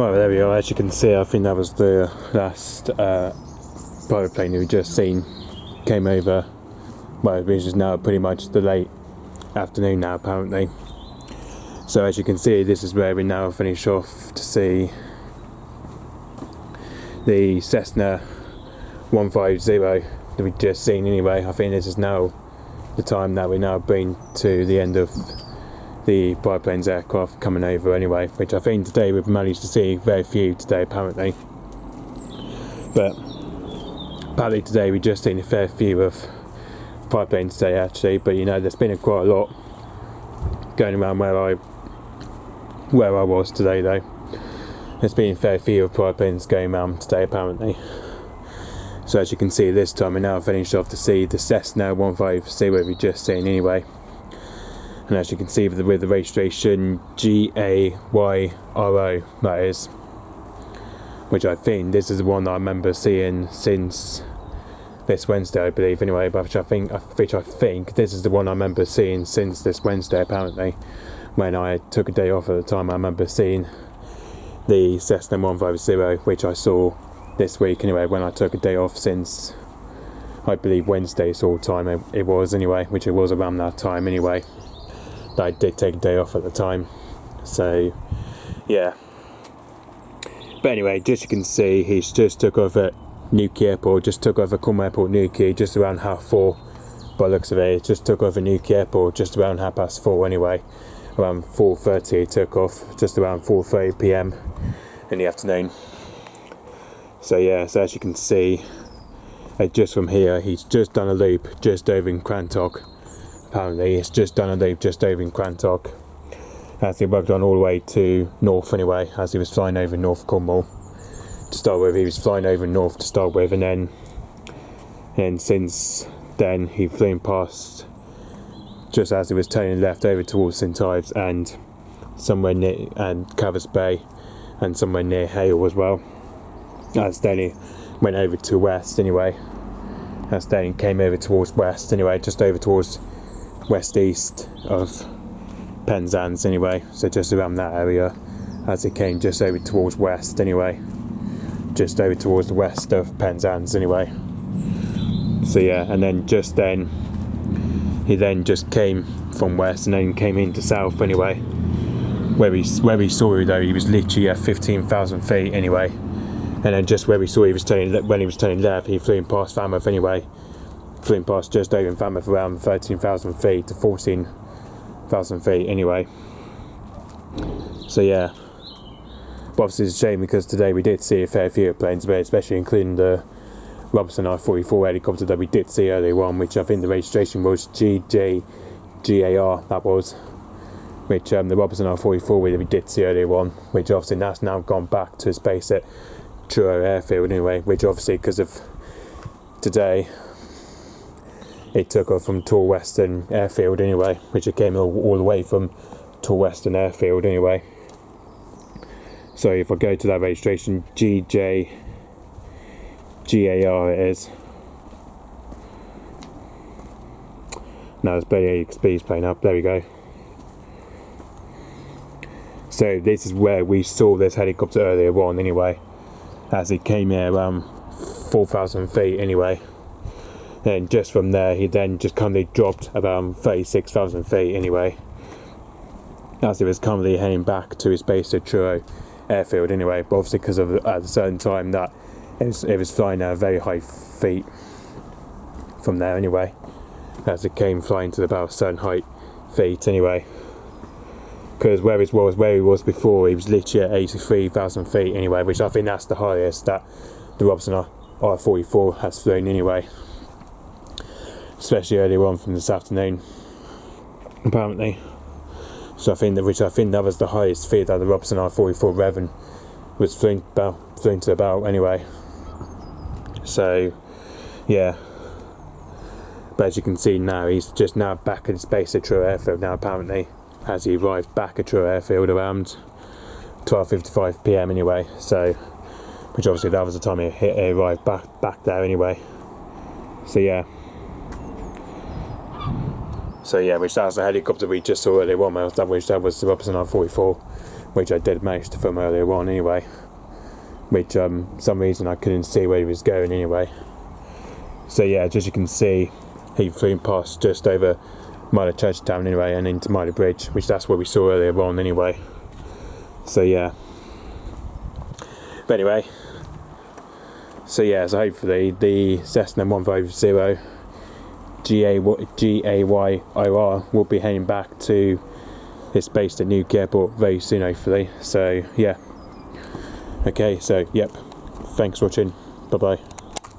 Well, there we are. As you can see, I think that was the last private plane that we just seen. Came over, well, which is now pretty much the late afternoon now, apparently. So as you can see, this is where we now finish off to see the Cessna 150 that we just seen anyway. I think this is now the time that we now bring to the end of the biplane's aircraft coming over anyway, which I think today we've managed to see very few today apparently. But apparently today we just seen a fair few of biplanes today actually, but you know there's been quite a lot going around where I was today though. There's been a fair few of biplanes going around today apparently. So as you can see, this time we now finished off to see the Cessna 150 that we just seen anyway. And as you can see with the registration G-AYRO, that is, which I think this is the one that I remember seeing since this Wednesday, I believe anyway, but which I think this is the one I remember seeing since this Wednesday apparently. When I took a day off at the time, I remember seeing the Cessna 150, which I saw this week anyway, when I took a day off since I believe Wednesday sort of time it was anyway, which it was around that time anyway. I did take a day off at the time, so yeah. But anyway, just you can see, he's just took off at Newquay Airport, just took off at Cornwall Airport, Newquay, just around 4:30 by the looks of it. Just took off at Newquay Airport just around 4:30 anyway. Around 4:30 he took off, just around 4:30 PM in the afternoon. So yeah, so as you can see, just from here, he's just done a loop just over in Crantock. Apparently, it's just done a loop just over in Crantock, as he worked on all the way to North anyway, as he was flying over North Cornwall to start with. He was flying over North to start with, and since then he flew past just as he was turning left over towards St Ives and somewhere near Cavers Bay and somewhere near Hale as well. As then he went over to west anyway. As then he came over towards west anyway, just over towards west east of Penzance anyway, so just around that area, as it came just over towards west anyway, just over towards the west of Penzance anyway. So yeah, and then he then just came from west and then came into south anyway, where we saw him though, he was literally at 15,000 feet anyway. And then just where we saw when he was turning left, he flew past Falmouth anyway. Flew past just over in Falmouth around 13,000 feet to 14,000 feet anyway. So yeah. But obviously it's a shame because today we did see a fair few planes, but especially including the Robertson I-44 helicopter that we did see earlier on, which I think the registration was GAR, that was. Which the Robertson I-44 we did see earlier on, which obviously that's now gone back to its base at Truro Airfield anyway, which obviously because of today it took off from Tor Western Airfield anyway, which it came all the way from Tor Western Airfield anyway. So if I go to that registration, GAR it is. Now it's barely XP's playing up, there we go. So this is where we saw this helicopter earlier on anyway, as it came here around 4,000 feet anyway. Then just from there he then just currently dropped about 36,000 feet anyway, as he was currently heading back to his base at Truro Airfield anyway. But obviously because of at a certain time that it was flying at a very high feet from there anyway, as it came flying to about a certain height feet anyway. Because where he was before, he was literally at 83,000 feet anyway, which I think that's the highest that the Robertson I-44 has flown anyway. Especially earlier on from this afternoon, apparently. So I think that was the highest feet that the Robertson I-44 Revan was flown to about anyway. So yeah. But as you can see now, he's just now back at his base at Truro Airfield now apparently, as he arrived back at Truro Airfield around 12:55 PM anyway. So, which obviously that was the time he arrived back there anyway. So yeah. which that was the helicopter we just saw earlier on, which that was the Robertson I-44 which I did manage to film earlier on anyway, which some reason I couldn't see where he was going anyway. So yeah, as you can see, he flew past just over Milo Church Town anyway, and into Milo Bridge, which that's what we saw earlier on anyway. So yeah. But anyway, so hopefully the Cessna 150 G-AYRO will be heading back to its base at Newquay Airport very soon, hopefully. So yeah. Okay, so yep. Thanks for watching. Bye bye.